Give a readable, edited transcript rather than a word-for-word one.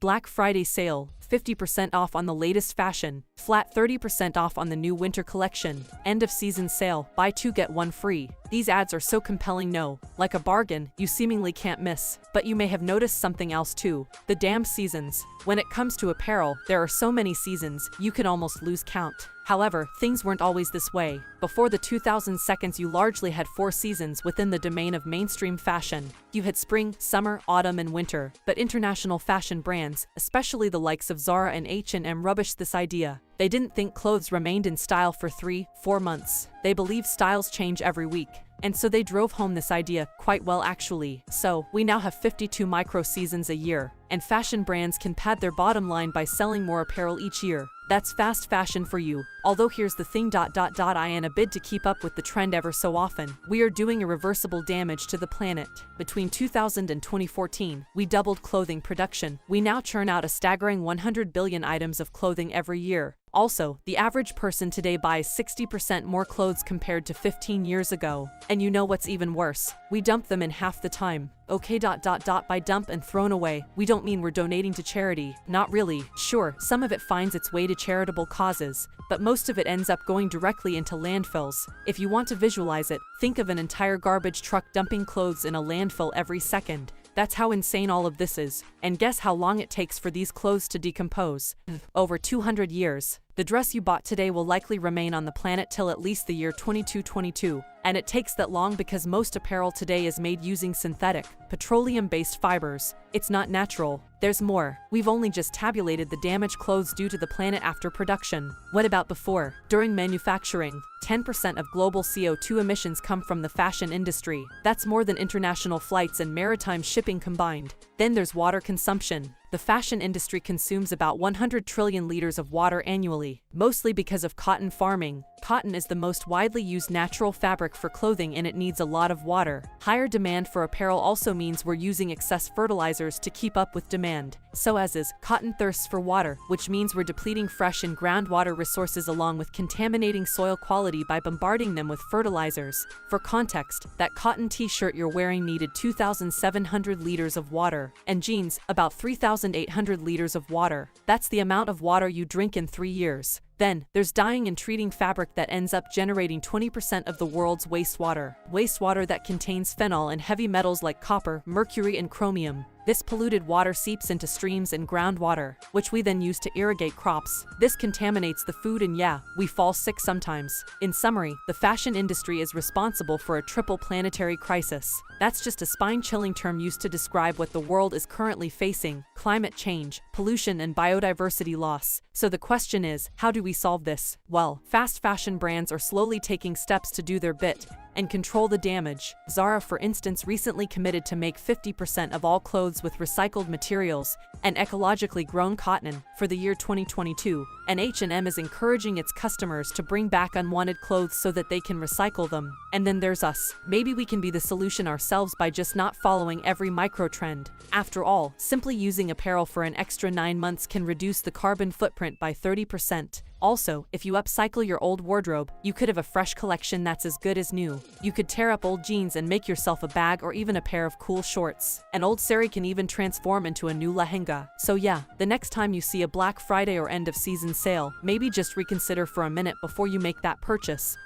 Black Friday sale, 50% off on the latest fashion, flat 30% off on the new winter collection, end of season sale, buy 2 get 1 free. These ads are so compelling, like a bargain, you seemingly can't miss. But you may have noticed something else too, the damn seasons. When it comes to apparel, there are so many seasons, you can almost lose count. However, things weren't always this way. Before the 2000s, you largely had 4 seasons within the domain of mainstream fashion. You had spring, summer, autumn, and winter. But international fashion brands, especially the likes of Zara and H&M, rubbished this idea. They didn't think clothes remained in style for 3-4 months. They believed styles change every week. And so they drove home this idea quite well, actually. So, we now have 52 micro-seasons a year, and fashion brands can pad their bottom line by selling more apparel each year. That's fast fashion for you. Although here's the thing, in a bid to keep up with the trend ever so often, we are doing irreversible damage to the planet. Between 2000 and 2014, we doubled clothing production. We now churn out a staggering 100 billion items of clothing every year. Also, the average person today buys 60% more clothes compared to 15 years ago. And you know what's even worse? We dump them in half the time. Okay, by dump and thrown away, we don't mean we're donating to charity. Not really. Sure, some of it finds its way to charitable causes, but most of it ends up going directly into landfills. If you want to visualize it, think of an entire garbage truck dumping clothes in a landfill every second. That's how insane all of this is. And guess how long it takes for these clothes to decompose? Over 200 years. The dress you bought today will likely remain on the planet till at least the year 2222. And it takes that long because most apparel today is made using synthetic, petroleum-based fibers. It's not natural. There's more. We've only just tabulated the damaged clothes due to the planet after production. What about before? During manufacturing, 10% of global CO2 emissions come from the fashion industry. That's more than international flights and maritime shipping combined. Then there's water consumption. The fashion industry consumes about 100 trillion liters of water annually, mostly because of cotton farming. Cotton is the most widely used natural fabric for clothing and it needs a lot of water. Higher demand for apparel also means we're using excess fertilizers to keep up with demand. So as is, cotton thirsts for water, which means we're depleting fresh and groundwater resources along with contaminating soil quality by bombarding them with fertilizers. For context, that cotton t-shirt you're wearing needed 2,700 liters of water, and jeans, about 3,800 liters of water. That's the amount of water you drink in 3 years. Then, there's dyeing and treating fabric that ends up generating 20% of the world's wastewater. Wastewater that contains phenol and heavy metals like copper, mercury, and chromium. This polluted water seeps into streams and groundwater, which we then use to irrigate crops. This contaminates the food and yeah, we fall sick sometimes. In summary, the fashion industry is responsible for a triple planetary crisis. That's just a spine-chilling term used to describe what the world is currently facing: climate change, pollution, and biodiversity loss. So the question is, how do we solve this? Well, fast fashion brands are slowly taking steps to do their bit and control the damage. Zara, for instance, recently committed to make 50% of all clothes with recycled materials and ecologically grown cotton for the year 2022, and H&M is encouraging its customers to bring back unwanted clothes so that they can recycle them. And then there's us. Maybe we can be the solution ourselves by just not following every micro-trend. After all, simply using apparel for an extra 9 months can reduce the carbon footprint by 30%. Also, if you upcycle your old wardrobe, you could have a fresh collection that's as good as new. You could tear up old jeans and make yourself a bag or even a pair of cool shorts. An old sari can even transform into a new lehenga. So yeah, the next time you see a Black Friday or end of season sale, maybe just reconsider for a minute before you make that purchase.